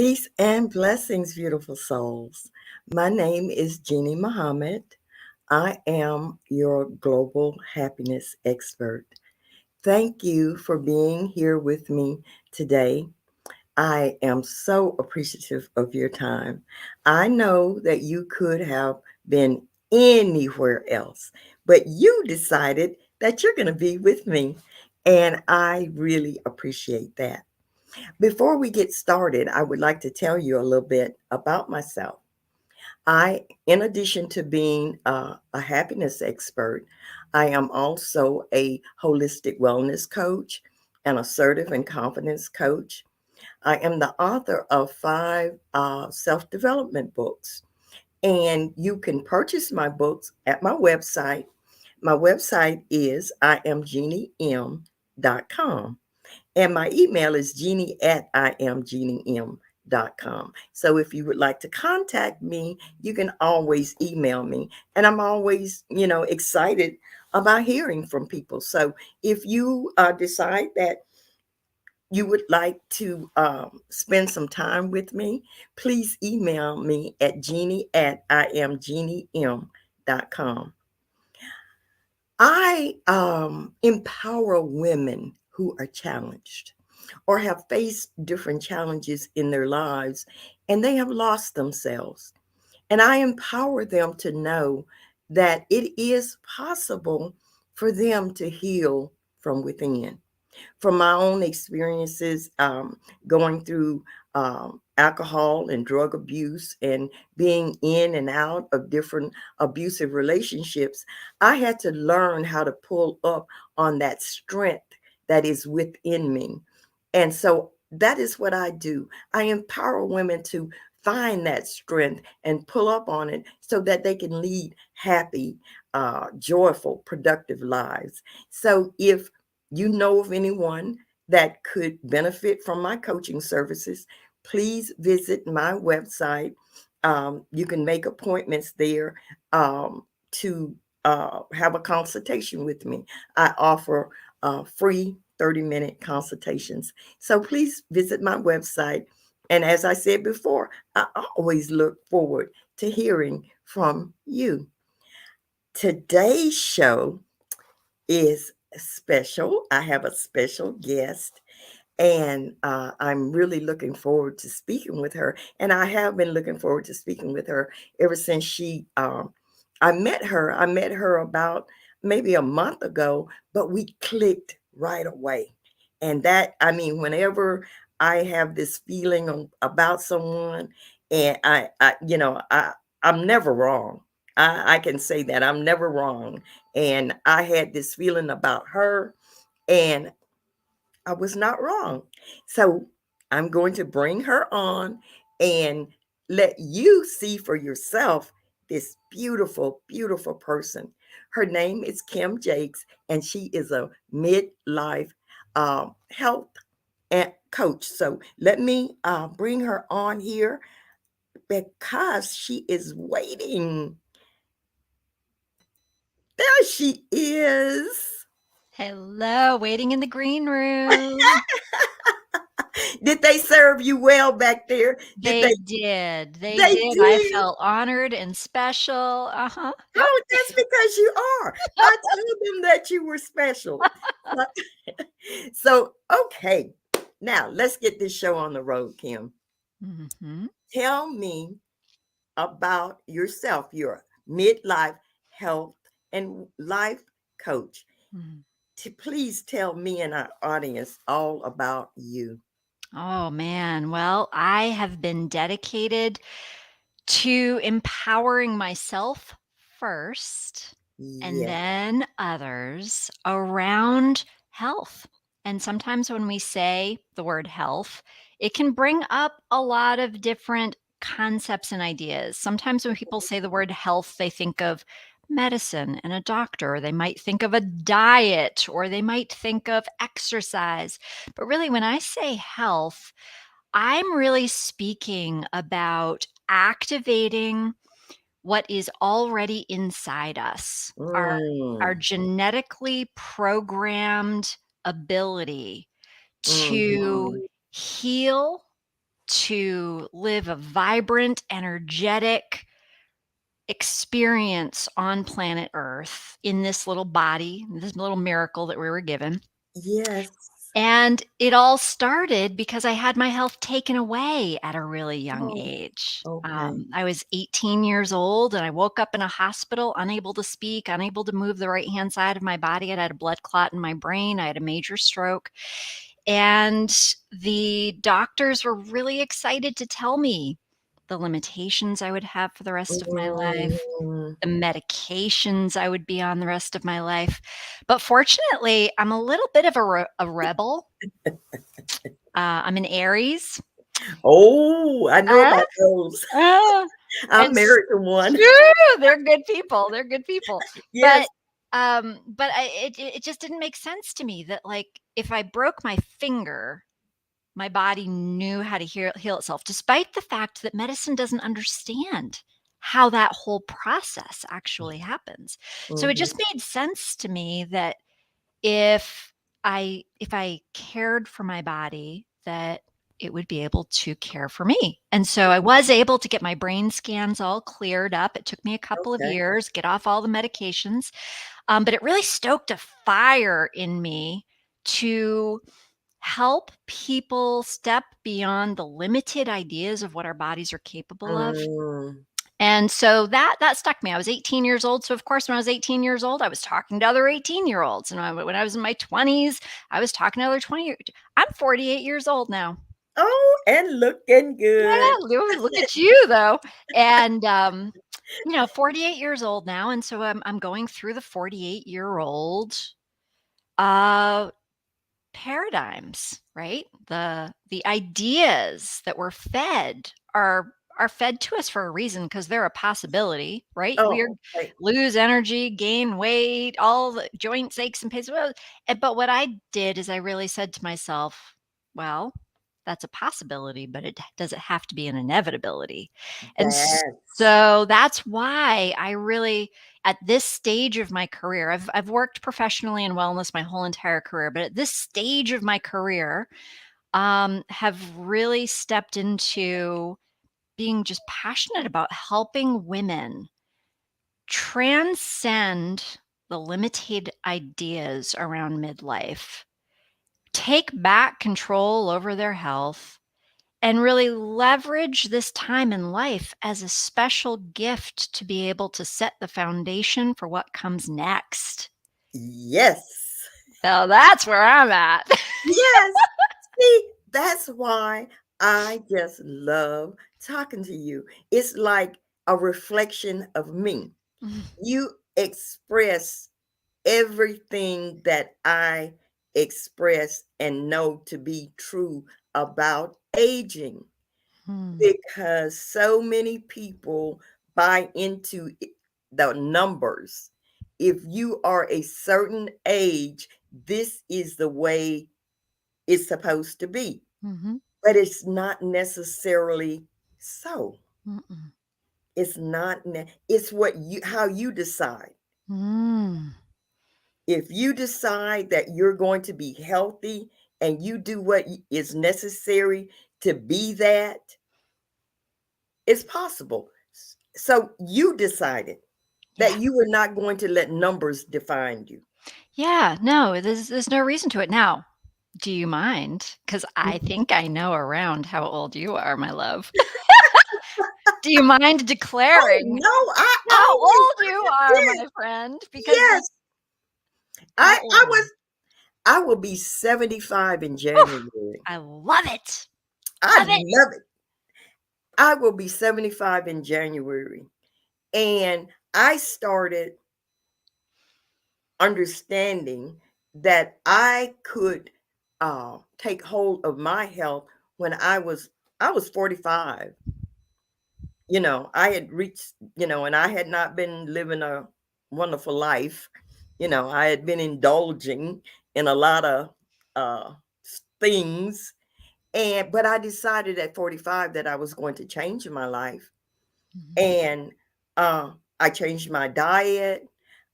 Peace and blessings, beautiful souls. My name is Jeannie Muhammad. I am your global happiness expert. Thank you for being here with me today. I am so appreciative of your time. I know that you could have been anywhere else, but you decided that you're going to be with me, and I really appreciate that. Before we get started, I would like to tell you a little bit about myself. In addition to being a happiness expert, I am also a holistic wellness coach, an assertive and confidence coach. I am the author of five self development books, and you can purchase my books at my website. My website is iamjeaniem.com. And my email is jeannie at iamjeaniem.com. So if you would like to contact me, you can always email me. And I'm always, excited about hearing from people. So if you decide that you would like to spend some time with me, please email me at jeannie at iamjeaniem.com. I empower women who are challenged or have faced different challenges in their lives and they have lost themselves. And I empower them to know that it is possible for them to heal from within. From my own experiences going through alcohol and drug abuse and being in and out of different abusive relationships, I had to learn how to pull up on that strength that is within me. And so that is what I do. I empower women to find that strength and pull up on it so that they can lead happy, joyful, productive lives. So if you know of anyone that could benefit from my coaching services, please visit my website. You can make appointments there to have a consultation with me. I offer free 30-minute consultations. So please visit my website. And as I said before, I always look forward to hearing from you. Today's show is special. I have a special guest, and I'm really looking forward to speaking with her. And I have been looking forward to speaking with her ever since I met her. I met her about maybe a month ago, but we clicked right away. And that, I mean, whenever I have this feeling about someone, and I'm never wrong. I can say that I'm never wrong. And I had this feeling about her, and I was not wrong. So I'm going to bring her on and let you see for yourself this beautiful, beautiful person. Her name is Kim Jacques, and she is a midlife health coach. So let me bring her on here because she is waiting. There she is. Hello, waiting in the green room. Did they serve you well back there? Did They they? did. They They did. I did. felt honored and special. Uh-huh. Yep. Oh, that's because you are. I told them that you were special. So, okay. Now let's get this show on the road, Kim. Mhm. Tell me about yourself. You're a midlife health and life coach. Mhm. Please tell me and our audience all about you. Oh, man. Well, I have been dedicated to empowering myself first and Yeah. then others around health. And sometimes when we say the word health, it can bring up a lot of different concepts and ideas. Sometimes when people say the word health, they think of medicine and a doctor, or they might think of a diet, or they might think of exercise. But really, when I say health, I'm really speaking about activating what is already inside us, our Mm. genetically programmed ability to Mhm. heal, to live a vibrant, energetic experience on planet Earth in this little body, this little miracle that we were given. Yes. And it all started because I had my health taken away at a really young Oh, age. okay. I was 18 years old and I woke up in a hospital, unable to speak, unable to move the right hand side of my body. I had a blood clot in my brain. I had a major stroke. And the doctors were really excited to tell me the limitations I would have for the rest of my life, Mm, the medications I would be on the rest of my life. But fortunately, I'm a little bit of a rebel. I'm an Aries. oh, I know Uh, about those. uh, I'm and married to one. they're good people. They're good people. Yes. But it just didn't make sense to me that like if I broke my finger, my body knew how to heal itself, despite the fact that medicine doesn't understand how that whole process actually happens. So it Mhm. just made sense to me that if if I cared for my body, that it would be able to care for me. And so I was able to get my brain scans all cleared up. It took me a couple of Okay. years, get off all the medications, but it really stoked a fire in me to help people step beyond the limited ideas of what our bodies are capable of. Mm. And so that stuck me. I was 18 years old. So of course, when I was 18 years old, I was talking to other 18-year-olds. And when I was in my 20s, I was talking to other 20. I'm 48 years old now. Oh, and looking Yeah, good. look at you though. And 48 years old now. And so I'm going through the 48-year-old uh paradigms, right? The ideas that we're fed are fed to us for a reason because they're a possibility, right? We are Oh, okay. lose energy, gain weight, all the joint aches and pains. But what I did is I really said to myself, well, that's a possibility, but does it have to be an inevitability? And That's so that's why I really at this stage of my career, I've worked professionally in wellness my whole entire career, but at this stage of my career, have really stepped into being just passionate about helping women transcend the limited ideas around midlife, take back control over their health, and really leverage this time in life as a special gift to be able to set the foundation for what comes next. yes. So that's where I'm at. Yes. See, that's why I just love talking to you. It's like a reflection of me. You express everything that I express and know to be true about aging Hmm. because so many people buy into the numbers. If you are a certain age, this is the way it's supposed to be, Mhm. but it's not necessarily so. Mm-mm. It's not, it's what you, how you decide. Mm. If you decide that you're going to be healthy and you do what is necessary to be that, it's possible. So you decided that Yeah. you were not going to let numbers define you. Yeah, no, there's no reason to it. Now, do you mind? Because I think I know around how old you are, my love. Do you mind Oh declaring no, I how always old you are, yes, my friend? Because yes. how I old are was you? I will be 75 in January. I love it. I Love it. love it. I will be 75 in January. And I started understanding that I could take hold of my health when I was 45. I had reached, and I had not been living a wonderful life. I had been indulging in a lot of uh things, but I decided at 45 that I was going to change my life. Mhm. And I changed my diet.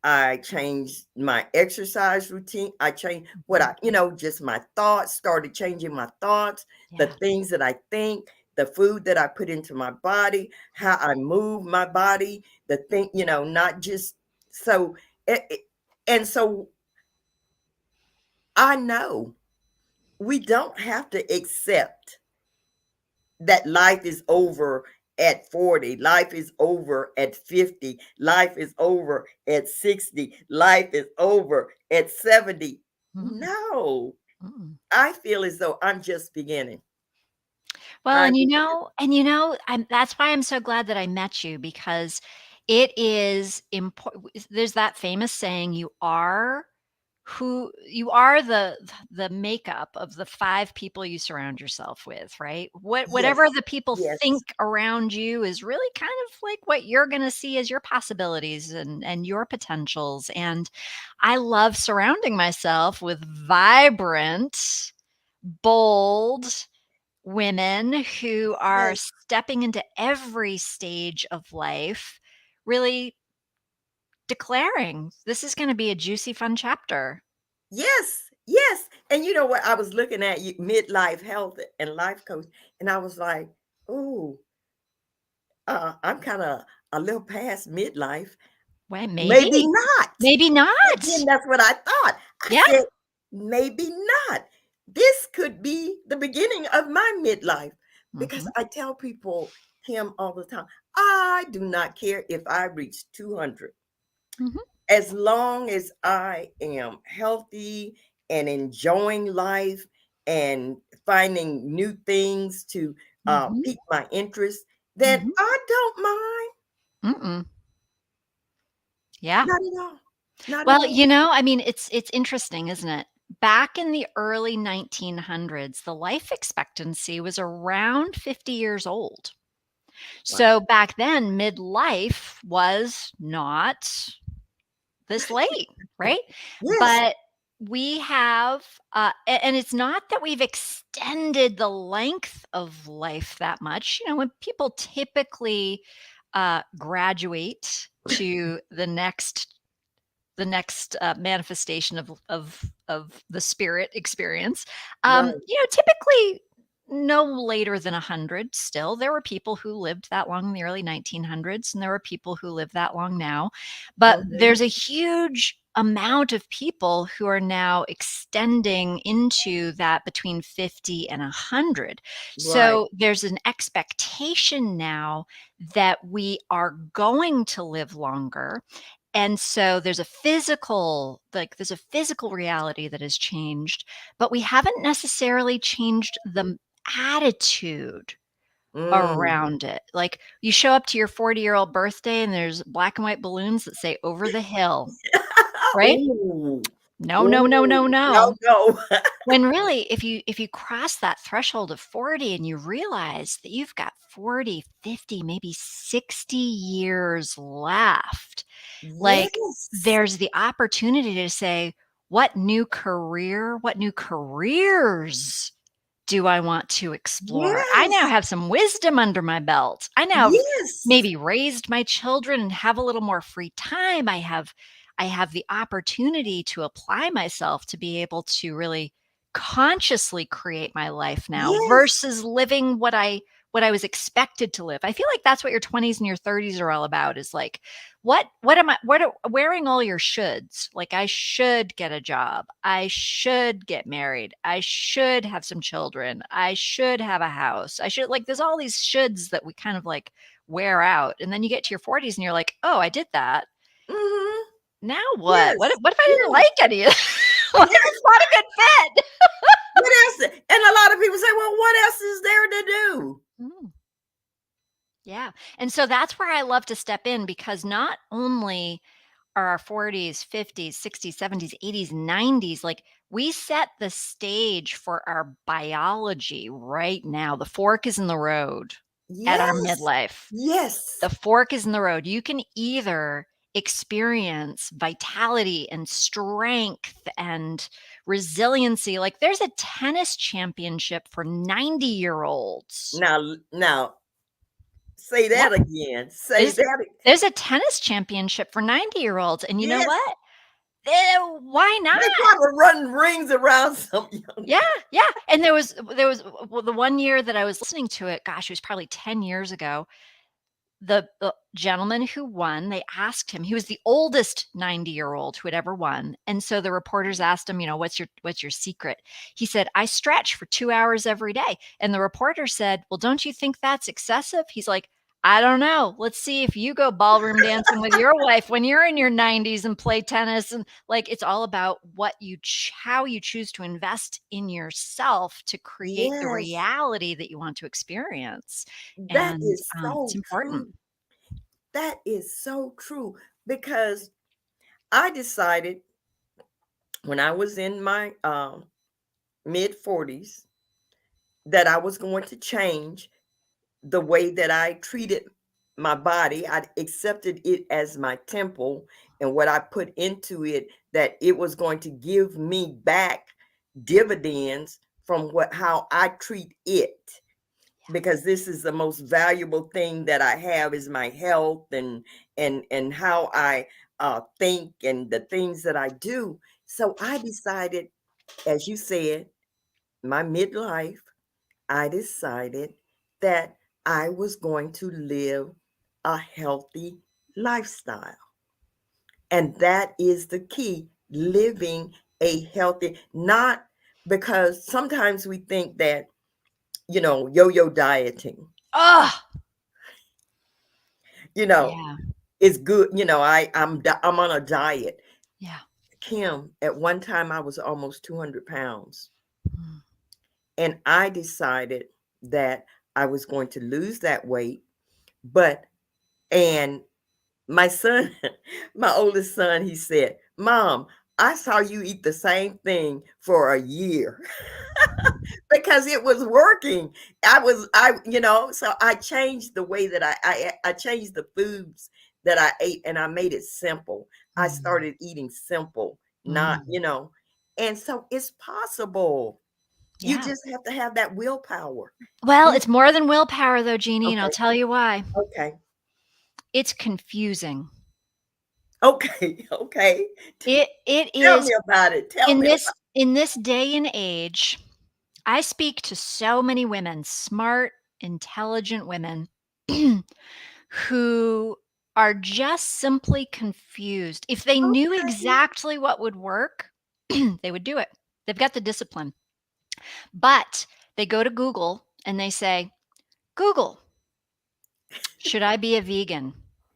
I changed my exercise routine. I changed Mhm. just my thoughts, started changing my thoughts, the Yeah. things that I think, the food that I put into my body, how I move my body, the thing, not just so. And so I know we don't have to accept that life is over at 40, life is over at 50, life is over at 60, life is over at 70. Mm, No, mm. I feel as though I'm just beginning. Well, I'm and beginning. that's why I'm so glad that I met you because it is important. There's that famous saying, you are the makeup of the 5 people you surround yourself with, right? Whatever Yes, the people yes, think around you is really kind of like what you're gonna see as your possibilities and your potentials, and I love surrounding myself with vibrant, bold women who are yes, stepping into every stage of life, really declaring, "This is gonna be a juicy, fun chapter." yes, yes. And you know what? I was looking at you, midlife health and life coach, and I was like, oh, I'm kind of a little past midlife. Well, Maybe maybe. not. Maybe Then not. that's what I thought. I Yeah. said, maybe not. This could be the beginning of my midlife because Mhm, I tell people, Kim, all the time, I do not care if I reach 200. mhm, As long as I am healthy and enjoying life and finding new things to mhm, pique my interest, then mhm. I don't mind. Mm-mm. Yeah. Not at all. Not at Well, all. I mean, it's interesting, isn't it? Back in the early 1900s, the life expectancy was around 50 years old. Wow. So back then, midlife was not this late, right? Yes. But we have, and it's not that we've extended the length of life that much. When people typically graduate to the next manifestation of the spirit experience. Right. Typically no later than 100 still. There were people who lived that long in the early 1900s, and there were people who live that long now. But Mhm. there's a huge amount of people who are now extending into that between 50 and 100. Right. So there's an expectation now that we are going to live longer, and so there's a physical reality that has changed, but we haven't necessarily changed the attitude Mm. around it. Like, you show up to your 40-year-old birthday and there's black and white balloons that say "over the hill," right? Ooh. No, no, no, Ooh. no, No, no. no. When really, if you cross that threshold of 40 and you realize that you've got 40, 50, maybe 60 years left, like, Yes. there's the opportunity to say, what new careers do I want to explore? I now Yes. have some wisdom under my belt. I now have Yes. maybe raised my children and have a little more free time. I have the opportunity to apply myself to be able to really consciously create my life now Yes. versus living what I was expected to live. I feel like that's what your 20s and your 30s are all about, is like, wearing all your shoulds. Like, I should get a job. I should get married. I should have some children. I should have a house. I should, like, there's all these shoulds that we kind of like wear out. And then you get to your 40s and you're like, oh, I did that. Mhm. Now what? What Yes. if, what if I didn't Yes. like any of what if it's Yes. not a good fit? What else? And a lot of people say, "Well, what else is there to do?" Mm, yeah. And so that's where I love to step in, because not only are our 40s, 50s, 60s, 70s, 80s, 90s, like, we set the stage for our biology right now. The fork is in the road at our Yes. midlife. Yes. The fork is in the road. You can either experience vitality and strength and resiliency. Like, there's a tennis championship for 90-year-olds. Now, say Yeah. that again. Say There's that. there's a tennis championship for 90-year-olds. And you know Yes. what? Why They not? probably run rings around some young Yeah, people. yeah, and there was well, the one year that I was listening to it, gosh, it was probably 10 years ago. The gentleman who won, they asked him, he was the oldest 90-year-old who had ever won, and so the reporters asked him, "What's your secret?" He said, "I stretch for 2 hours every day." And the reporter said, "Well, don't you think that's excessive?" He's like, "I don't know. Let's see if you go ballroom dancing with your wife when you're in your 90s and play tennis." And, like, it's all about how you choose to invest in yourself to create the Yes, reality that you want to experience, that and, is it's so important. true. That is so true because I decided when I was in my mid 40s that I was going to change the way that I treated my body. I accepted it as my temple, and what I put into it, that it was going to give me back dividends from what how I treat it, because this is the most valuable thing that I have is my health and how I think and the things that I do. So I decided, as you said, my midlife, I decided that I was going to live a healthy lifestyle. And that is the key, living a healthy, not because sometimes we think that, yo yo dieting, Oh, you know, yeah, is good. I'm on a diet. yeah. Kim, at one time I was almost 200 pounds. Mm. And I decided that I was going to lose that weight. But, and my son, my oldest son, he said, Mom, I saw you eat the same thing for a year because it was working. So I changed the way that I changed the foods that I ate, and I made it simple. I Mm, started eating simple, not, mm. and so it's possible. You Yeah. just have to have that willpower. Well, You it's more than willpower though, Jeannie, and I'll Okay, tell you why. okay, It's confusing. okay, okay. It Tell is me about it. Tell in me this about in this day and age, I speak to so many women, smart, intelligent women who are just simply confused. If they knew Okay. exactly what would work, they would do it. They've got the discipline. But they go to Google and they say, "Google, should I be a vegan?"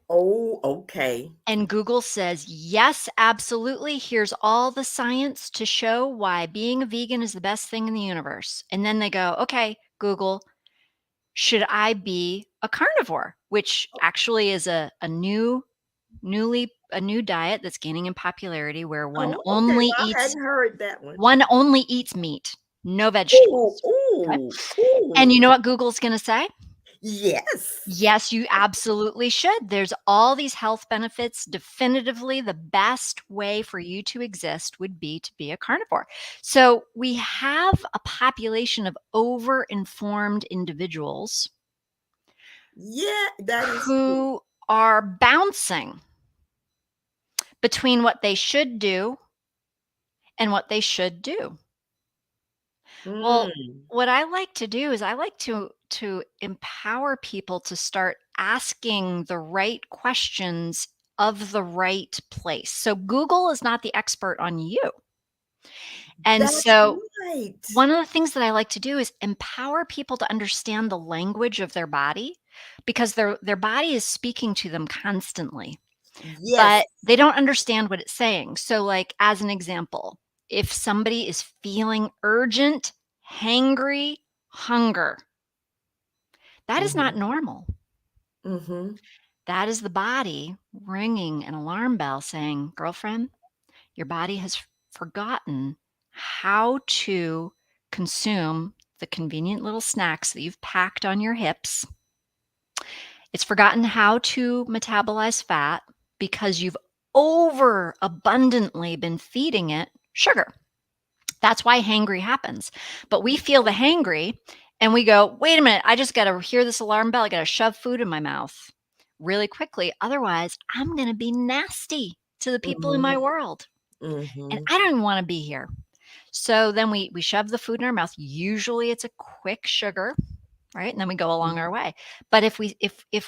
Oh, okay. And Google says, "Yes, absolutely. Here's all the science to show why being a vegan is the best thing in the universe." And then they go, "Okay, Google, should I be a carnivore?" Which actually is a new diet that's gaining in popularity where Oh, okay. Well, I hadn't heard that one. one only eats meat, no Ooh, vegetables. Okay. ooh, And you ooh. know what Google's gonna say? Yes. Yes, you absolutely should. There's all these health benefits. Definitively, the best way for you to exist would be to be a carnivore. So we have a population of over-informed individuals Yeah, that is true. who are bouncing between what they should do and what they should do. Well, Mm. what I like to do is I like to empower people to start asking the right questions of the right place. So Google is not the expert on you. And That's so right. one of the things that I like to do is empower people to understand the language of their body because their body is speaking to them constantly, Yes. but they don't understand what it's saying. So, like, as an example, if somebody is feeling urgent, hangry, hunger, that is not Mhm. normal. Mhm. That is the body ringing an alarm bell saying, "Girlfriend, your body has forgotten how to consume the convenient little snacks that you've packed on your hips. It's forgotten how to metabolize fat because you've over abundantly been feeding it sugar." That's why hangry happens. But we feel the hangry and we go, "Wait a minute, I just got to hear this alarm bell. I got to shove food in my mouth really quickly. Otherwise, I'm going to be nasty to the people in my Mhm. world." and Mhm. I don't even want to be here. So then we shove the food in our mouth. Usually it's a quick sugar, right? And then we go along our way. But if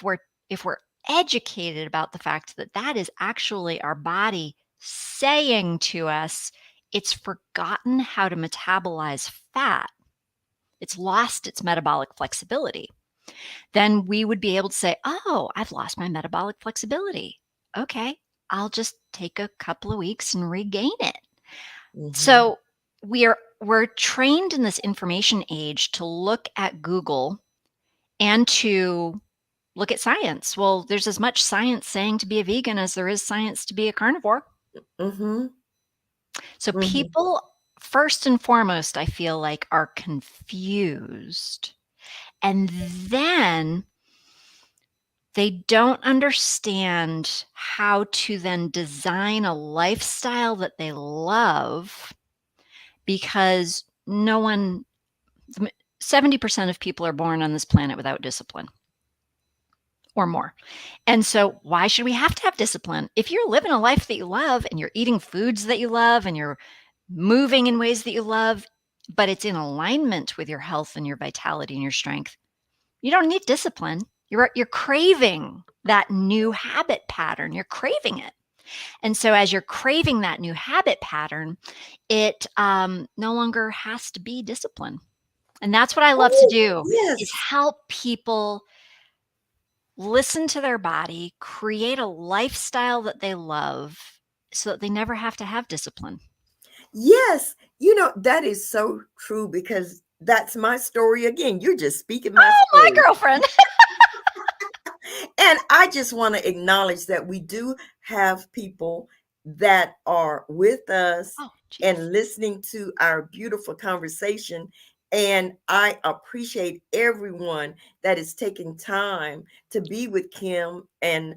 we're educated about the fact that that is actually our body saying to us it's forgotten how to metabolize fat, it's lost its metabolic flexibility, then we would be able to say, "Oh, I've lost my metabolic flexibility. Okay, I'll just take a couple of weeks and regain it." Mhm. So we're trained in this information age to look at Google and to look at science. Well, there's as much science saying to be a vegan as there is science to be a carnivore. Mhm. So Mhm. people, first and foremost, I feel like, are confused. And then they don't understand how to then design a lifestyle that they love, because no one, 70% of people are born on this planet without discipline or more. And so, why should we have to have discipline? If you're living a life that you love and you're eating foods that you love and you're moving in ways that you love, but it's in alignment with your health and your vitality and your strength, you don't need discipline. You're craving that new habit pattern. You're craving it. And so, as you're craving that new habit pattern, it no longer has to be discipline. And that's what I love to Oh, do, is yes. help people listen to their body, create a lifestyle that they love so that they never have to have discipline. Yes. That is so true because that's my story again. You're just speaking my Oh, my story. girlfriend. And I just want to acknowledge that we do have people that are with us Oh, jeez. and listening to our beautiful conversation. And I appreciate everyone that is taking time to be with Kim and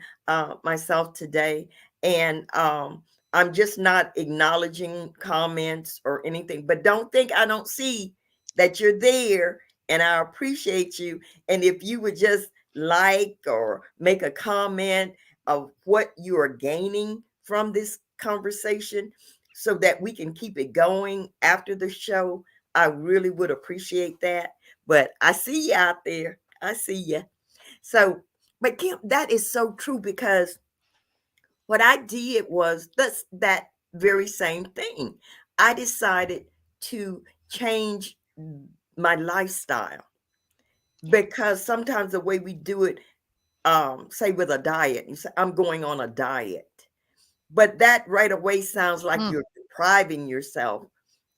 myself today. And I'm just not acknowledging comments or anything, but don't think I don't see that you're there. And I appreciate you. And if you would just like or make a comment of what you are gaining from this conversation so that we can keep it going after the show. I really would appreciate that. But I see you out there. I see you. So, but Kim, that is so true because what I did was that very same thing. I decided to change my lifestyle because sometimes the way we do it, say with a diet, you say I'm going on a diet, but that right away sounds like Mm, you're depriving yourself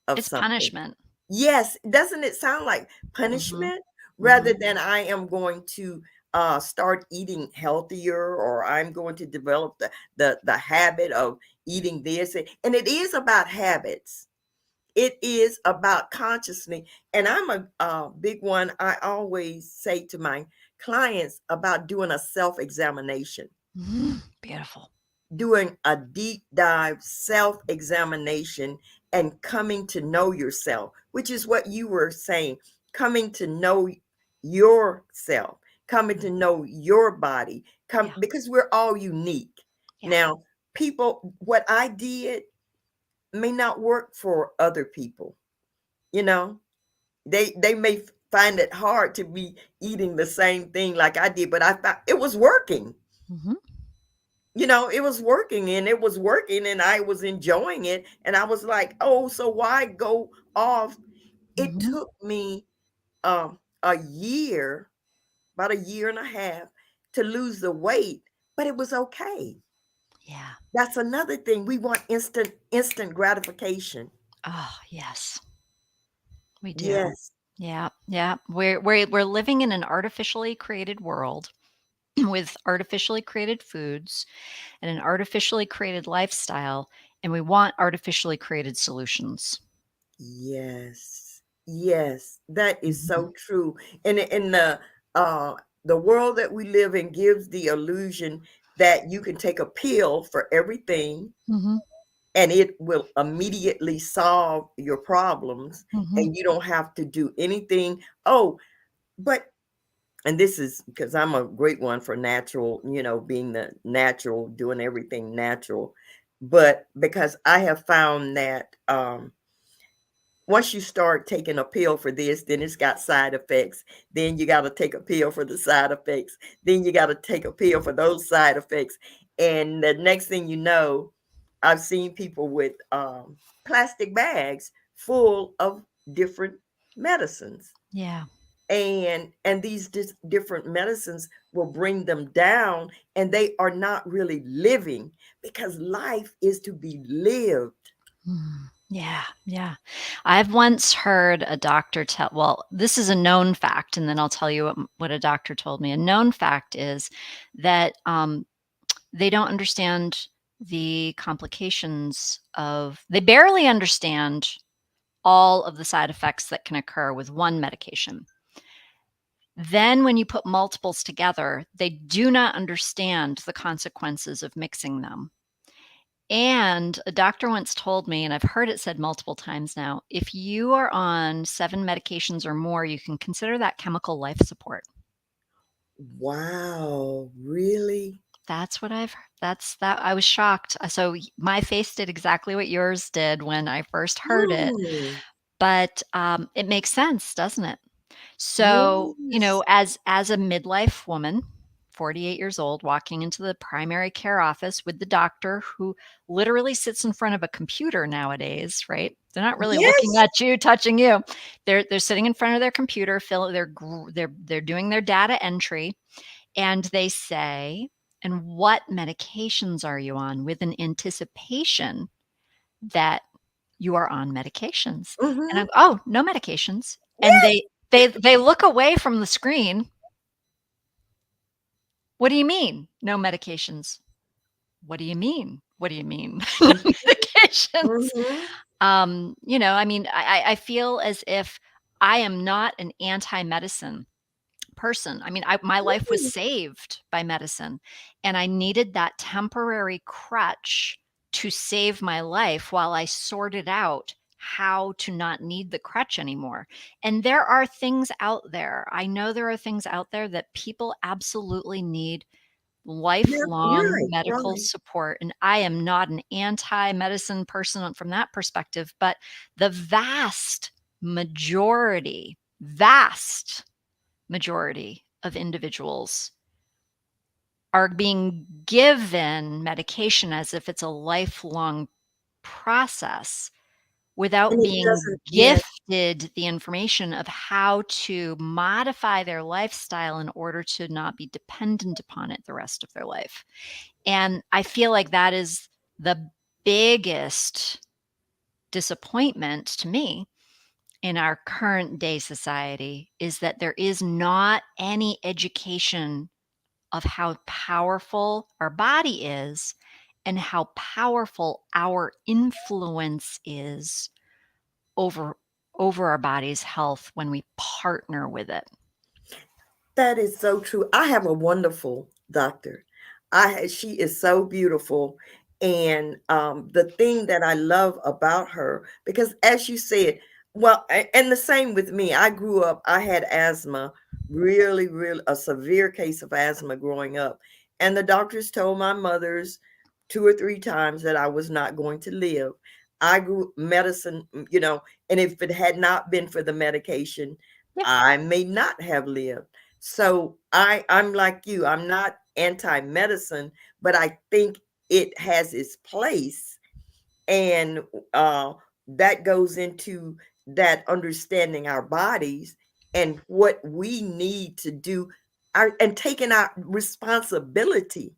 of it's something. punishment. Yes, doesn't it sound like Mhm. punishment rather Mhm. than I am going to start eating healthier, or I'm going to develop the habit of eating this, and it is about habits. It is about consciousness. And I'm a big one. I always say to my clients about doing a self examination, Beautiful. doing a deep dive self examination and coming to know yourself, which is what you were saying, coming to know yourself, coming to Mm, know your body, come yeah, because we're all unique. yeah. Now, people, what I did may not work for other people. You know, they may find it hard to be eating the same thing like I did, but I thought it was working. Mhm. It was working and it was working and I was enjoying it. And I was like, oh, so why go off? It Mhm. took me a year, about a year and a half to lose the weight, but it was okay. Yeah. That's another thing. We want instant gratification. Oh, yes. We do. Yes. Yeah, yeah. We're living in an artificially created world with artificially created foods and an artificially created lifestyle, and we want artificially created solutions. Yes. Yes. That is Mhm. so true. And in the world that we live in gives the illusion that you can take a pill for everything Mhm. and it will immediately solve your problems Mhm. and you don't have to do anything. Oh, but and this is because I'm a great one for natural, being the natural, doing everything natural. but because I have found that once you start taking a pill for this, then it's got side effects. Then you got to take a pill for the side effects. Then you got to take a pill for those side effects. And the next thing you know, I've seen people with plastic bags full of different medicines. Yeah. And these different medicines will bring them down, and they are not really living, because life is to be lived. Yeah, yeah. I've once heard a doctor tell, well, this is a known fact, and then I'll tell you what a doctor told me. A known fact is that they don't understand the complications of, they barely understand all of the side effects that can occur with one medication. Then, when you put multiples together, they do not understand the consequences of mixing them. And a doctor once told me, and I've heard it said multiple times now, if you are on 7 medications or more, you can consider that chemical life support. Wow, really? That's what I've that's that I was shocked. So my face did exactly what yours did when I first heard it, Hmm. but it makes sense, doesn't it? So, Yes. as a midlife woman, 48 years old, walking into the primary care office with the doctor who literally sits in front of a computer nowadays, right? They're not really looking Yes. at you, touching you. They're sitting in front of their computer, they're doing their data entry, and they say, "And what medications are you on?" with an anticipation that you are on medications. And Mm-hmm. I'm, "Oh, no medications." And they look away from the screen. "What do you mean, no medications?" "What do you mean? What do you mean, no medications?" Mm-hmm. I mean, I feel as if I am not an anti-medicine person. I mean, my life was saved by medicine, and I needed that temporary crutch to save my life while I sorted out how to not need the crutch anymore. And there are things out there. I know there are things out there that people absolutely need Yeah, lifelong right, medical right. support. And I am not an anti-medicine person from that perspective, but the vast majority of individuals are being given medication as if it's a lifelong process And without it being doesn't, yeah, gifted the information of how to modify their lifestyle in order to not be dependent upon it the rest of their life. And I feel like that is the biggest disappointment to me in our current day society, is that there is not any education of how powerful our body is and how powerful our influence is over over our body's health when we partner with it. that is so true. I have a wonderful doctor. She is so beautiful, and the thing that I love about her, because as you said, well, and the same with me. I grew up. I had asthma, really, really a severe case of asthma growing up, and the doctors told my mothers 2 or 3 times that I was not going to live. I grew medicine, and if it had not been for the medication, Yeah. I may not have lived. So I'm like you. I'm not anti-medicine, but I think it has its place, and uh, that goes into that understanding our bodies and what we need to do, and taking our responsibility,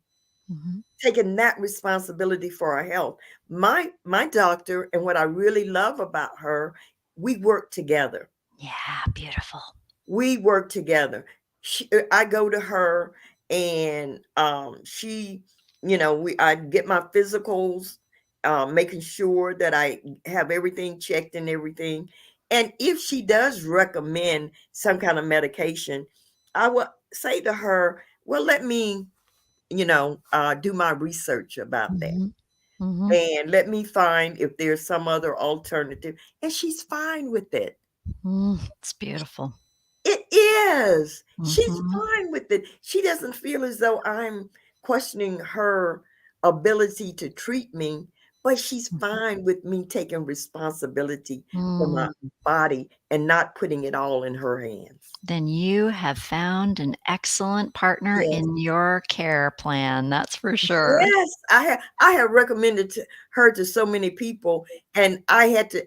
Mhm. taking that responsibility for our health. My doctor, and what I really love about her, we work together. Yeah, beautiful. We work together. I go to her, and she, I get my physicals, making sure that I have everything checked and everything. And if she does recommend some kind of medication, I will say to her, well, let me, do my research about that, Mhm. Mhm. and let me find if there's some other alternative. And she's fine with it. It's beautiful. It is. She's Mhm. fine with it. She doesn't feel as though I'm questioning her ability to treat me. but she's Mhm. fine with me taking responsibility for my Mm. body and not putting it all in her hands. Then you have found an excellent partner Yes. in your care plan, that's for sure. Yes, I have recommended her to so many people, and I had to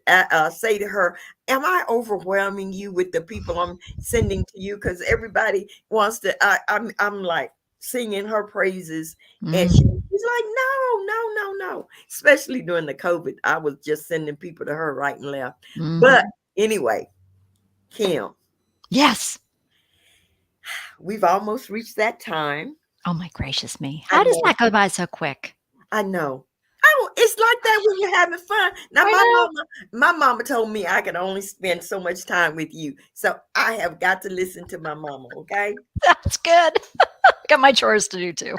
say to her, "Am I overwhelming you with the people I'm sending to you? Because everybody wants to." I'm like singing her praises, and she's Mm. like, "No, no, no, no." Especially during the COVID, I was just sending people to her right and left. But Mhm. anyway, Kim, Yes. we've almost reached that time. Oh my gracious me. I How does know. that go by so quick? I know. Oh, it's like that when you're having fun. Now, I know. my mama told me I could only spend so much time with you, so I have got to listen to my mama. Okay, That's good. I got my chores to do too.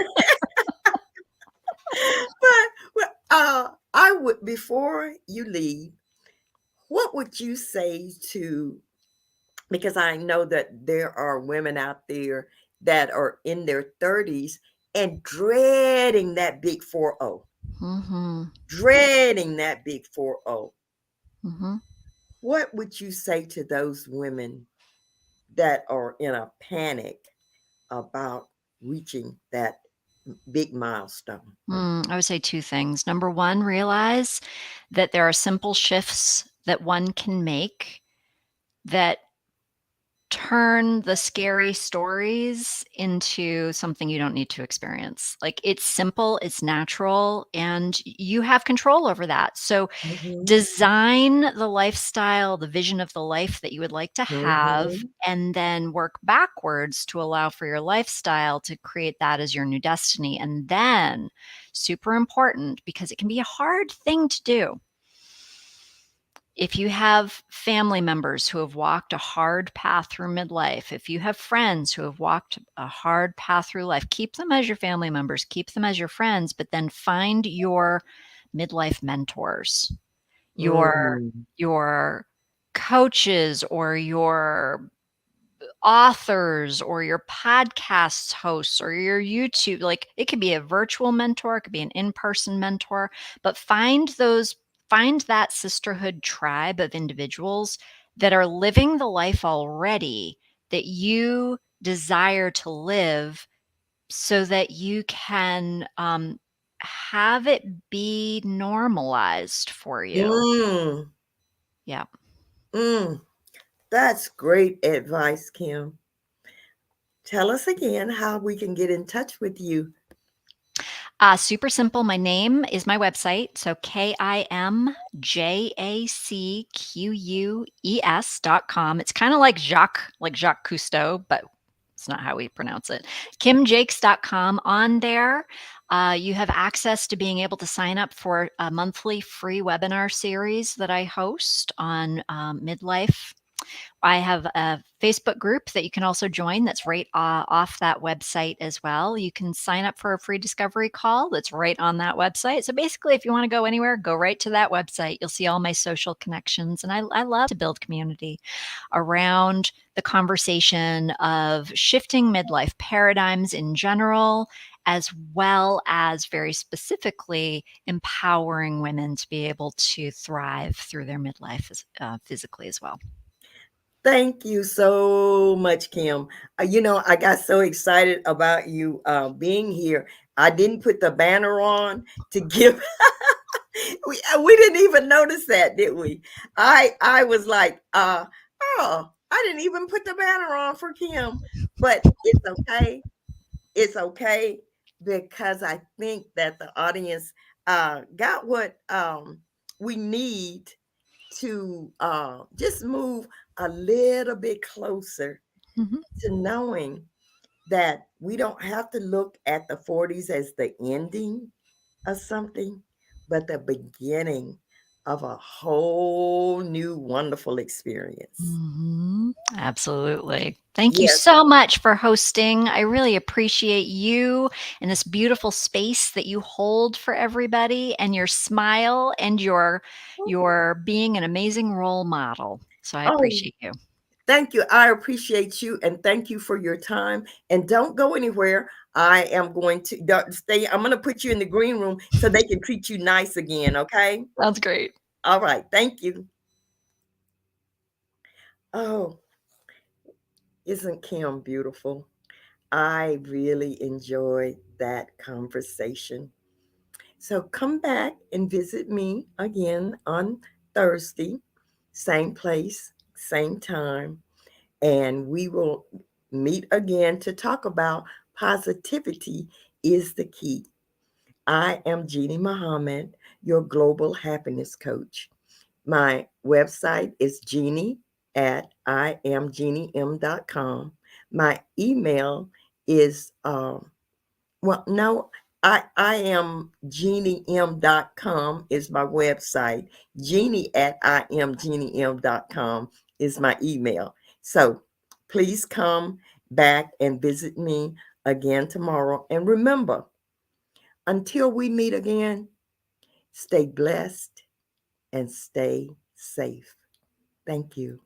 but I would before you leave, what would you say to? Because I know that there are women out there that are in their 30s and dreading that big 4-0, Mhm. dreading that big 4-0. Mhm. What would you say to those women that are in a panic about reaching that big milestone? I would say 2 things. Number 1, realize that there are simple shifts that one can make that turn the scary stories into something you don't need to experience. Like, it's simple, it's natural, and you have control over that. So, Mhm, design the lifestyle, the vision of the life that you would like to have, mhm, and then work backwards to allow for your lifestyle to create that as your new destiny. And then, super important because it can be a hard thing to do, if you have family members who have walked a hard path through midlife, if you have friends who have walked a hard path through life, keep them as your family members, keep them as your friends, but then find your midlife mentors, your mm, your coaches or your authors or your podcast hosts or your YouTube. Like, it could be a virtual mentor, it could be an in-person mentor, but find that sisterhood tribe of individuals that are living the life already that you desire to live so that you can have it be normalized for you. mm, Yeah. mm. That's great advice, Kim. Tell us again how we can get in touch with you. Super simple. My name is my website. So KIMJACQUES.com. It's kind of like Jacques Cousteau, but it's not how we pronounce it. KimJakes.com. On there, you have access to being able to sign up for a monthly free webinar series that I host on midlife. I have a Facebook group that you can also join that's right off that website as well. You can sign up for a free discovery call that's right on that website. So basically, if you want to go anywhere, go right to that website. You'll see all my social connections. And I love to build community around the conversation of shifting midlife paradigms in general, as well as very specifically empowering women to be able to thrive through their midlife physically as well. Thank you so much, Kim. I got so excited about you being here. I didn't put the banner on to give. We didn't even notice that, did we? I was like, oh, I didn't even put the banner on for Kim, but it's okay. It's okay because I think that the audience got what we need to just move a little bit closer Mhm. to knowing that we don't have to look at the 40s as the ending of something, but the beginning of a whole new wonderful experience. Absolutely. Thank you Yes. so much for hosting. I really appreciate you and this beautiful space that you hold for everybody and your smile and your being an amazing role model. So I Oh, appreciate you. thank you. I appreciate you and thank you for your time. And don't go anywhere. I am going to stay. I'm going to put you in the green room so they can treat you nice again. Okay. Sounds great. All right. Thank you. Oh, isn't Kim beautiful? I really enjoyed that conversation. So come back and visit me again on Thursday, same place, same time, and we will meet again to talk about positivity is the key. I am Jeannie Muhammad, your global happiness coach. My website is Jeannie at imjeaniem.com. My email is well, no, I am jeaniem.com is my website. Jeannie at imjeaniem.com is my email. So please come back and visit me again tomorrow. And remember, until we meet again, stay blessed and stay safe. Thank you.